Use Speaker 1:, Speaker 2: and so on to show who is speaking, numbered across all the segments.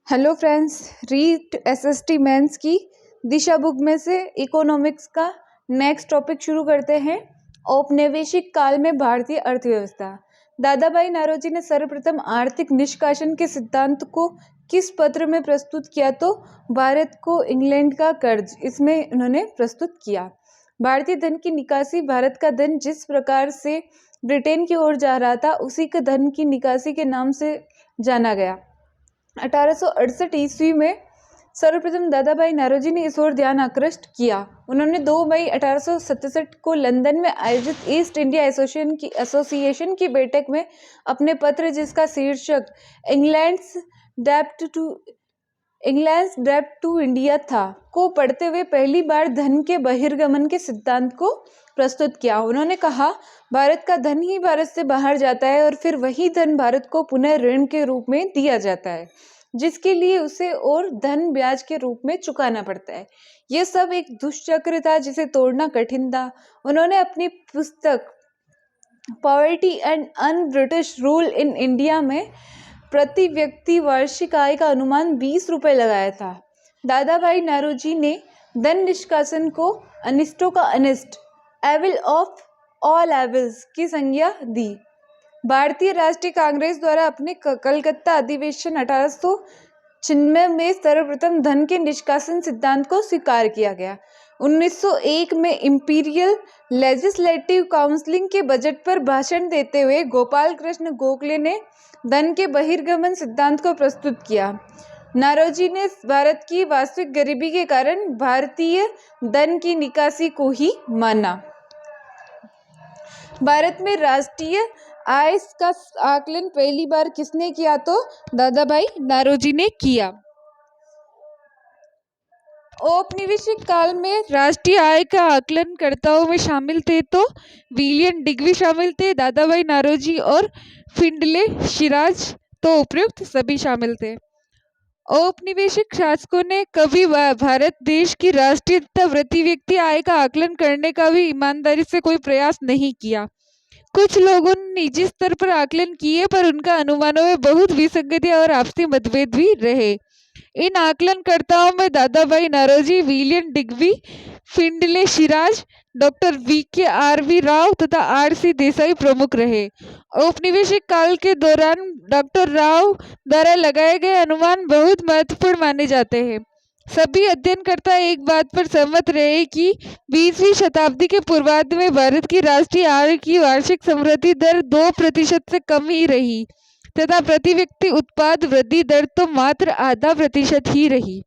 Speaker 1: Hello friends, REET SST mains की Disha book में से इकोनॉमिक्स का नेक्स्ट टॉपिक शुरू करते हैं। औपनिवेशिक काल में भारतीय अर्थव्यवस्था। दादा भाई नौरोजी ने सर्वप्रथम आर्थिक निष्कासन के सिद्धांत को किस पत्र में प्रस्तुत किया? तो भारत को इंग्लैंड का कर्ज, इसमें उन्होंने प्रस्तुत किया। भारतीय धन की निकासी। भारत का धन जिस प्रकार से ब्रिटेन की ओर जा रहा था, उसी के धन की निकासी के नाम से जाना गया। 1868 ईस्वी में सर्वप्रथम दादा भाई नौरोजी ने इस ओर ध्यान आकृष्ट किया। उन्होंने 2 मई 1867 को लंदन में आयोजित ईस्ट इंडिया एसोसिएशन की बैठक में अपने पत्र, जिसका शीर्षक इंग्लैंड्स डेब्ट टू इंडिया था, को पढ़ते हुए पहली बार धन के बहिर्गमन के सिद्धांत को प्रस्तुत किया। उन्होंने कहा, भारत का धन ही भारत से बाहर जाता है और फिर वही धन भारत को पुनः ऋण के रूप में दिया जाता है, जिसके लिए उसे और धन ब्याज के रूप में चुकाना पड़ता है। यह सब एक दुष्चक्र था जिसे तोड़ना कठिन था। उन्होंने अपनी पुस्तक poverty and un British rule in India में प्रति व्यक्ति वार्षिक आय का अनुमान 20 रुपए लगाया था। दादा भाई नौरोजी ने धन निष्कासन को अनिष्टों का अनिष्ट, एविल ऑफ ऑल एविल्स की संज्ञा दी। भारतीय राष्ट्रीय कांग्रेस द्वारा अपने कलकत्ता अधिवेशन 1896 में सर्वप्रथम धन के निष्कासन सिद्धांत को स्वीकार किया गया। 1901 में इंपीरियल लेजिस्लेटिव काउंसिल के बजट पर भाषण देते हुए गोपाल कृष्ण गोखले ने धन के बहिर्गमन सिद्धांत को प्रस्तुत किया। नौरोजी ने भारत की वास्तविक गरीबी के कारण भारतीय धन की निकासी को ही माना। भारत में राष्ट्रीय आय का आकलन पहली बार किसने किया? तो दादा भाई नौरोजी ने किया। औपनिवेशिक काल में राष्ट्रीय आय का आकलन कर्ताओं में शामिल थे तो विलियम डिग्बी शामिल थे, दादा भाई नौरोजी और फिंडले सिराज, तो उपयुक्त सभी शामिल थे। औपनिवेशिक शासकों ने कभी भारत देश की राष्ट्रीय तथा प्रति व्यक्ति आय का आकलन करने का भी ईमानदारी से कोई प्रयास नहीं किया। कुछ लोगों ने निजी स्तर पर आकलन किए, पर उनका अनुमानों में बहुत विसंगतियां और आपसी मतभेद भी रहे। इन आकलनकर्ताओं में Dadabhai Naoroji, William Digby, Findlay Shirras, doctor VKRV Rao तथा RC देसाई प्रमुख रहे। औपनिवेशिक काल के दौरान डॉक्टर राव द्वारा लगाए गए अनुमान बहुत महत्वपूर्ण माने जाते हैं। सभी अध्ययनकर्ता एक बात पर सहमत रहे कि 20वीं शताब्दी के पूर्वार्ध में भारत की राष्ट्रीय आय की वार्षिक समृद्धि दर 2% से कम ही रही तथा प्रति व्यक्ति उत्पाद वृद्धि दर तो मात्र 0.5% ही रही।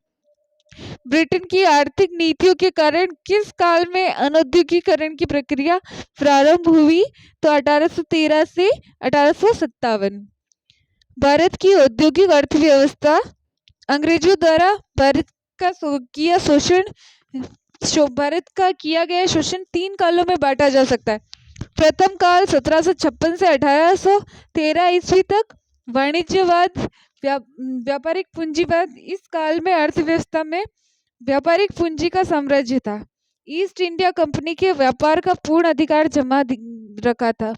Speaker 1: ब्रिटेन की आर्थिक नीतियों के कारण किस काल में अनौद्योगिकीकरण की प्रक्रिया प्रारंभ हुई? तो 1813 से 1857। भारत की औद्योगिक अर्थव्यवस्था अंग्रेजों द्वारा भारत का किया गया शोषण 3 कालों में बांटा जा सकता है। प्रथम काल 1756 से 1813 ईस्वी तक वाणिज्यवाद, व्यापारिक पूंजीवाद। इस काल में अर्थव्यवस्था में व्यापारिक पूंजी का साम्राज्य था। ईस्ट इंडिया कंपनी के व्यापार का पूर्ण अधिकार जमा रखा था।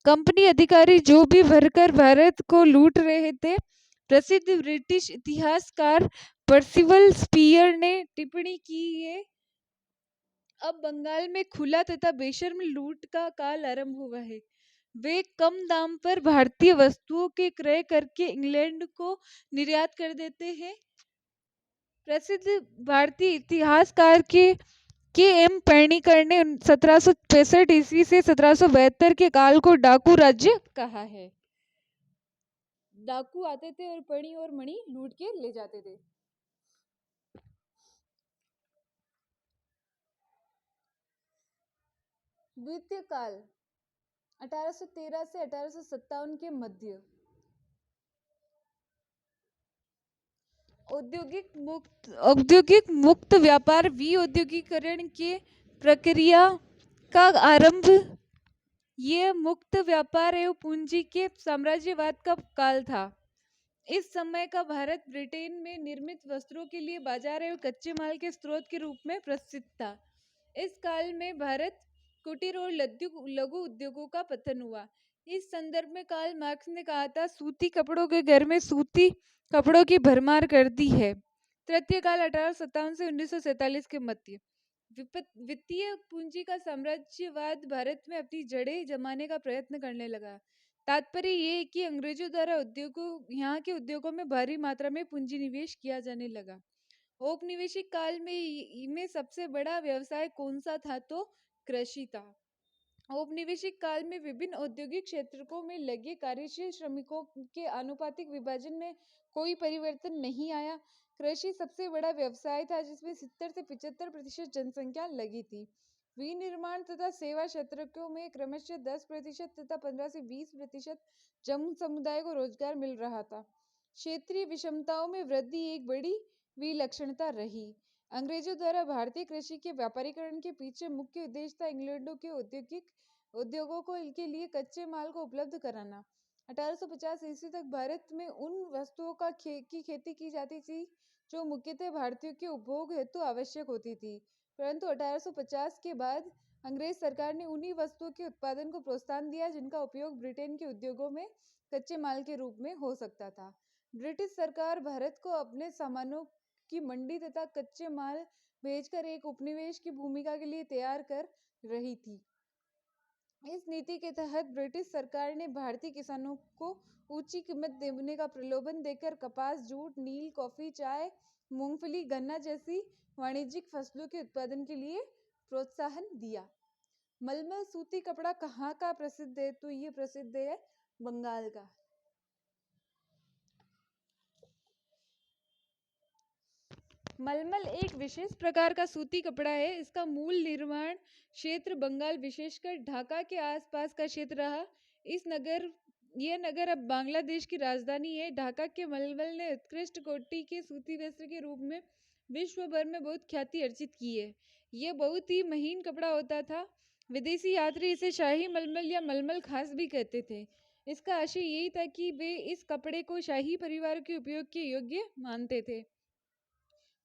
Speaker 1: कंपनी अधिकारी जो भी भरकर भारत को लूट रहे थे। प्रसिद्ध ब्रिटिश इतिहासकार पर्सिवल स्पीयर ने टिप्पणी की है, अब बंगाल में खुला तथा बेशर्म लूट का काल आरंभ हुआ है। वे कम दाम पर भारतीय वस्तुओं के क्रय करके इंग्लैंड को निर्यात कर देते हैं। प्रसिद्ध भारतीय इतिहासकार के.एम. पेडनेकर ने 1765 ईस्वी से 1772 के काल को डाकू राज्य कहा है। डाकू आते थे और पणी और मणि लूट के ले जाते थे। द्वितीय काल 1813 से 1857 के मध्य। औद्योगिक मुक्त व्यापार विऔद्योगिकीकरण के प्रक्रिया का आरंभ। यह मुक्त व्यापार एवं पूंजी के साम्राज्यवाद का काल था। इस समय का भारत ब्रिटेन में निर्मित वस्त्रों के लिए बाजार एवं कच्चे माल के स्रोत के रूप में प्रसिद्ध था। इस काल में भारत कुटीर और लघु उद्योगों का पतन हुआ। इस संदर्भ में कार्ल मार्क्स ने कहा था, सूती कपड़ों के घर में सूती कपड़ों की भरमार कर दी है। तृतीय काल 1857 से 1947 के मध्य वित्तीय पूंजी का साम्राज्यवाद भारत में अपनी जड़ें जमाने का प्रयत्न करने लगा। तात्पर्य ये है कि अंग्रेजों द्वारा यहाँ के उद्योगों में भारी मात्रा में पूंजी निवेश किया जाने लगा। औपनिवेशिक काल में सबसे बड़ा व्यवसाय कौन सा था? तो कृषि था। औपनिवेशिक काल में विभिन्न औद्योगिक क्षेत्रों में लगे कार्यशील श्रमिकों के आनुपातिक विभाजन में कोई परिवर्तन नहीं आया। कृषि सबसे बड़ा व्यवसाय था, जिसमें 70 से 75% जनसंख्या लगी थी। विनिर्माण तथा सेवा क्षेत्रों में क्रमशः 10% तथा 15 से 20% जन समुदाय को रोजगार मिल रहा था। क्षेत्रीय विषमताओं में वृद्धि एक बड़ी विलक्षणता रही। अंग्रेजों द्वारा भारतीय कृषि के व्यापारीकरण के पीछे मुख्य उद्देश्य था इंग्लैंडों के उद्योगों के लिए कच्चे माल को उपलब्ध कराना। 1850 ईस्वी तक भारत में उन वस्तुओं की खेती की जाती थी जो मुख्यतः भारतीयों के उपभोग हेतु आवश्यक होती थी, परंतु 1850 के बाद अंग्रेज सरकार ने उन्हीं वस्तुओं के उत्पादन को प्रोत्साहन दिया जिनका उपयोग ब्रिटेन के उद्योगों में कच्चे माल के रूप में हो सकता था। ब्रिटिश सरकार भारत को अपने सामानों की मंडी तथा कच्चे माल भेजकर एक उपनिवेश की भूमिका के लिए तैयार कर रही थी। इस नीति के तहत ब्रिटिश सरकार ने भारतीय किसानों को ऊंची कीमत देने का प्रलोभन देकर कपास, जूट, नील, कॉफी, चाय, मूंगफली, गन्ना जैसी वाणिज्यिक फसलों के उत्पादन के लिए प्रोत्साहन दिया। मलमल सूती कपड़ा कहाँ का प्रसिद्ध है? तो ये प्रसिद्ध है बंगाल का। मलमल एक विशेष प्रकार का सूती कपड़ा है। इसका मूल निर्माण क्षेत्र बंगाल, विशेषकर ढाका के आसपास का क्षेत्र रहा। यह नगर अब बांग्लादेश की राजधानी है। ढाका के मलमल ने उत्कृष्ट कोटि के सूती वस्त्र के रूप में विश्व भर में बहुत ख्याति अर्जित की है। यह बहुत ही महीन कपड़ा होता था। विदेशी यात्री इसे शाही मलमल या मलमल खास भी कहते थे। इसका आशय यही था कि वे इस कपड़े को शाही परिवार के उपयोग के योग्य मानते थे।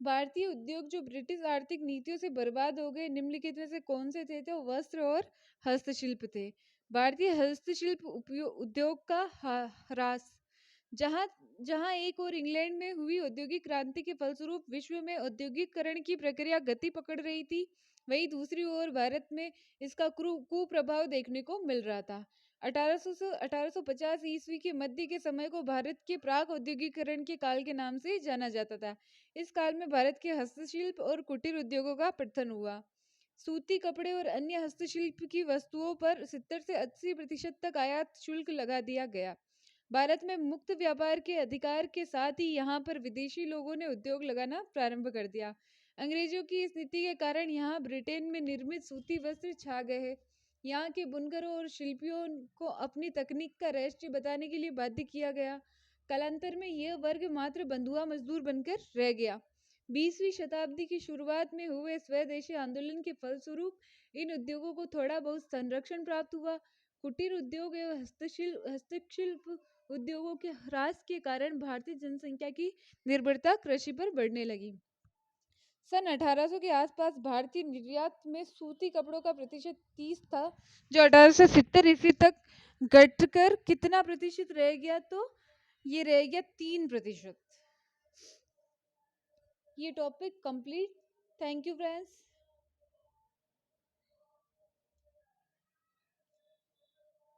Speaker 1: भारतीय उद्योग जो ब्रिटिश आर्थिक नीतियों से बर्बाद हो गए, निम्नलिखित में से कौन से थे? तो वस्त्र और हस्तशिल्प थे। भारतीय हस्तशिल्प उद्योग का ह्रास। जहां जहां एक और इंग्लैंड में हुई औद्योगिक क्रांति के फलस्वरूप विश्व में औद्योगिकरण की प्रक्रिया गति पकड़ रही थी, वहीं दूसरी ओर भारत में इसका कुप्रभाव देखने को मिल रहा था। 1800 से 1850 ईस्वी के मध्य के समय को भारत के प्राक औद्योगिकरण के काल के नाम से जाना जाता था। इस काल में भारत के हस्तशिल्प और कुटीर उद्योगों का पतन हुआ। सूती कपड़े और अन्य हस्तशिल्प की वस्तुओं पर 70 से 80% तक आयात शुल्क लगा दिया गया। भारत में मुक्त व्यापार के अधिकार के साथ ही यहाँ पर विदेशी लोगों ने उद्योग लगाना प्रारंभ कर दिया। अंग्रेजों की इस नीति के कारण यहाँ ब्रिटेन में निर्मित सूती वस्त्र छा गए हैं। यहाँ के बुनकरों और शिल्पियों को अपनी तकनीक का रहस्य बताने के लिए बाध्य किया गया। कालांतर में यह वर्ग मात्र बंधुआ मजदूर बनकर रह गया। 20वीं शताब्दी की शुरुआत में हुए स्वदेशी आंदोलन के फलस्वरूप इन उद्योगों को थोड़ा बहुत संरक्षण प्राप्त हुआ। कुटीर उद्योग एवं हस्तशिल्प उद्योगों के ह्रास के कारण भारतीय जनसंख्या की निर्भरता कृषि पर बढ़ने लगी। सन 1800 के आसपास भारतीय निर्यात में सूती कपड़ों का प्रतिशत 30 था, जो 1870 ईस्वी तक घटकर कितना प्रतिशत रह गया? तो ये रह गया 3%। ये topic complete. Thank you friends.